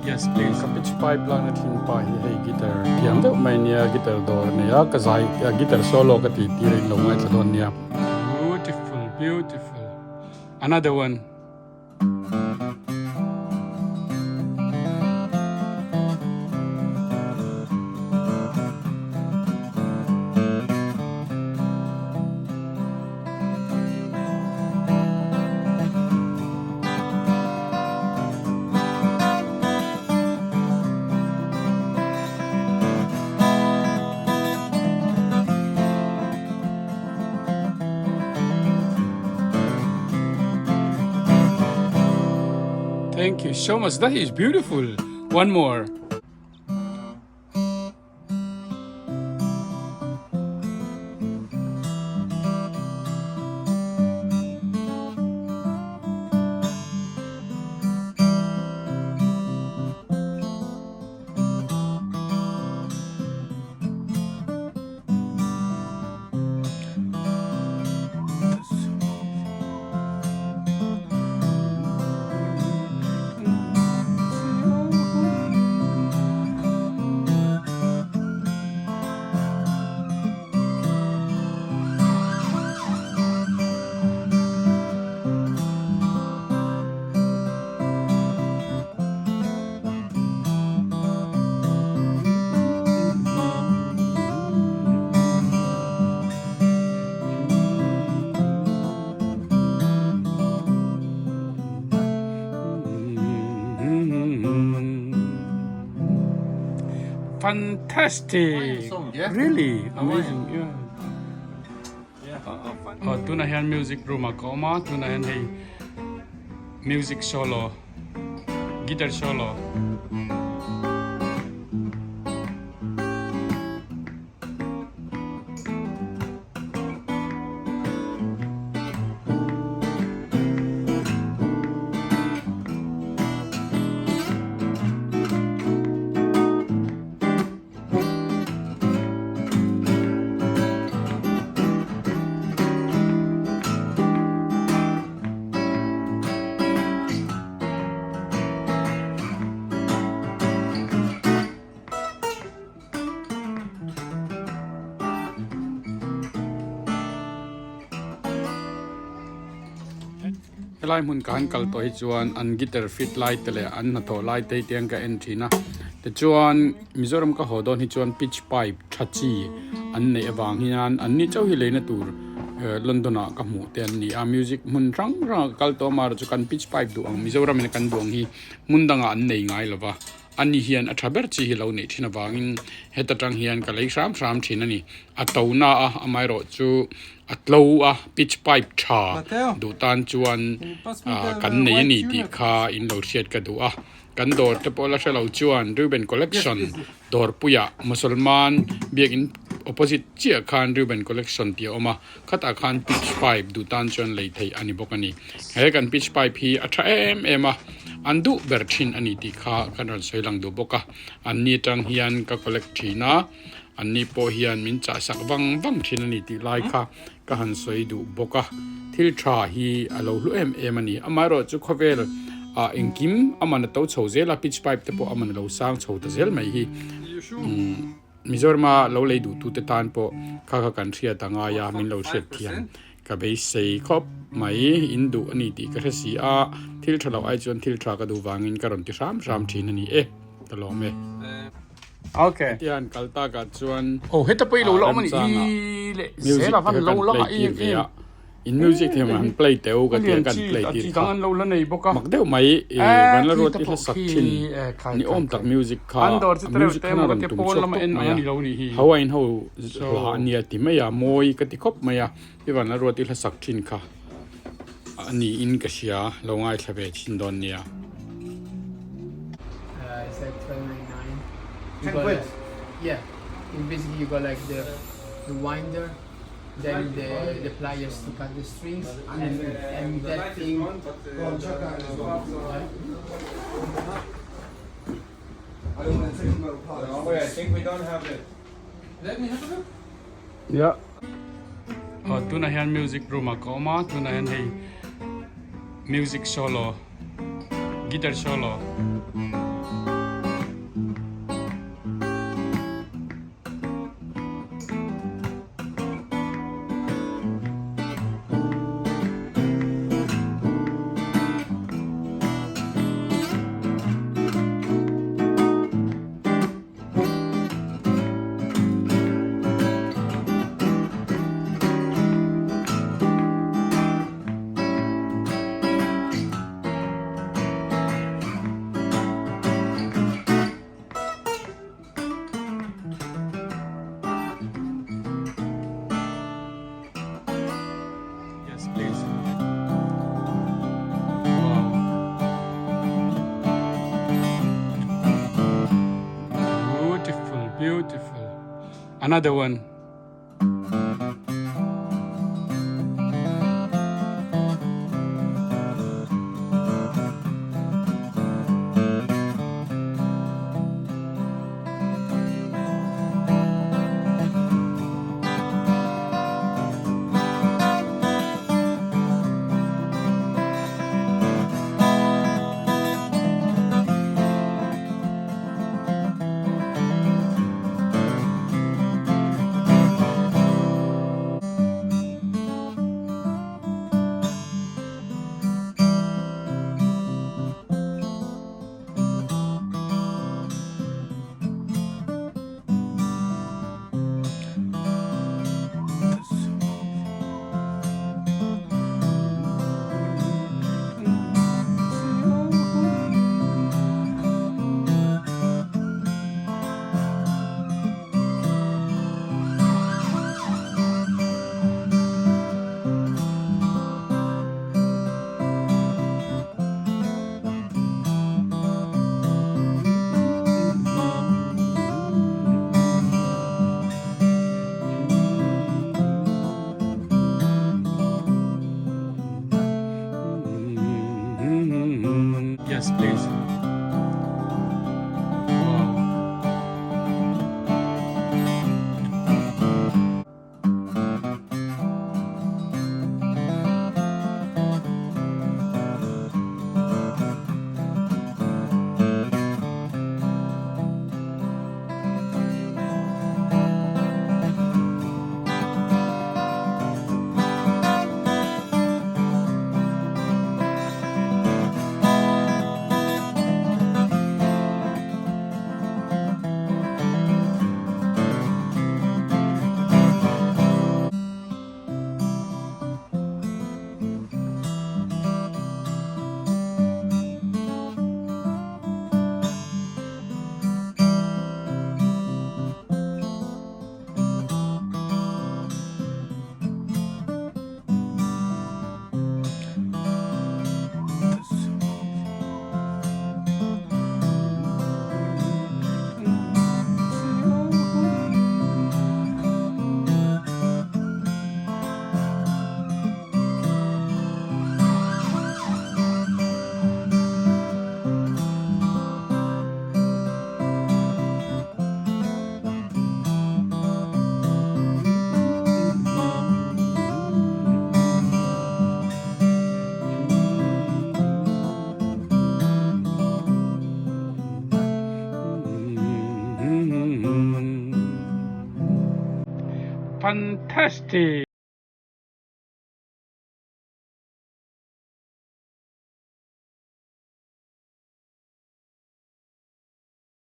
Yes, please. Pitch pipe lang na tin pa hi guitar. Tiang deuh mai nia guitar dawr nia ka zai guitar solo ka ti rin lo ngai thlon nia. Beautiful, beautiful. Another one. Thank you so much. That is beautiful. One more. Fantastic! Song, yeah? Really amazing. Yeah. Tunahan music room ako ma. Tunahan hey music solo, guitar solo. Lai mun kan kal to hi chuan an guitar fit light tele an na to light te tiang ka entry na te chuan Mizoram ka hodon hi chuan pitch pipe thachi an nei awang hian an ni chau hi leina tur Londona ka mu te an ni a music mun rang rang kal to mar chu kan pitch pipe du ang Mizoram in kan duang hi mun danga an nei ngai lova ani hian a thaber chi hi lo nei thina wangin heta tang hian ka lei ram ram thin ani a tona a amai ro chu atlo a pitch pipe tha du tan chuan kan nei ni ti kha in lo hriat ka du a kan dor te pola shalo chuan Ruben collection dor puya musulman biakin opposite chia khan Ruben collection ti oma khata khan pitch pipe du tan chuan lei thei ani bokani he kan pitch pipe hi atha ema andu berthin ani ti kha kanal soilang du boka anni tang hian ka collect thina anni po hian min cha sak wang thin ani ti lai kha ka han soi du boka thil tha hi alo lu em ani amaro chu khovel engkim amana to chhozela pitch pipe te po amana lo sang chho ta zel mai hi Mizorma lo lei du tu te tan po kha kan thria tanga ya min lo set thian ka be sei khop mai indu ani ti ka si a thil thalo ai chon thil tha ka du wangin karon ti ram thin ani ta lo me Okay. tian kalta ka chuan Oh, heta poi lo lo mani le. music Sela van lo lo in music hem han play teu ka tian kan play ti kan lo la nei boka. mak deu mai vanlalruati la sakhin ni om tak music kha Andor chi music te kana mo ram te tum pol chok la ma en ani lo ni hi. hawain ho la ania ti maya moi ka ti khop maya ti vanlalruati la sakhin kha ani in ka sia lo ngai thlabe chin don nia It's like 12.99. You 10 got quid. Yeah. And basically you got like the winder, then the pliers to cut the strings, and that thing. Go on, check that as well. I don't want to take metal parts. Oh, wait, I think we don't have it. Let me have a look. Yeah. Tunahan music room ako ma. Tunahan hey music solo, guitar solo. beautiful. Another one. Yes, please. Wow. Fantastic!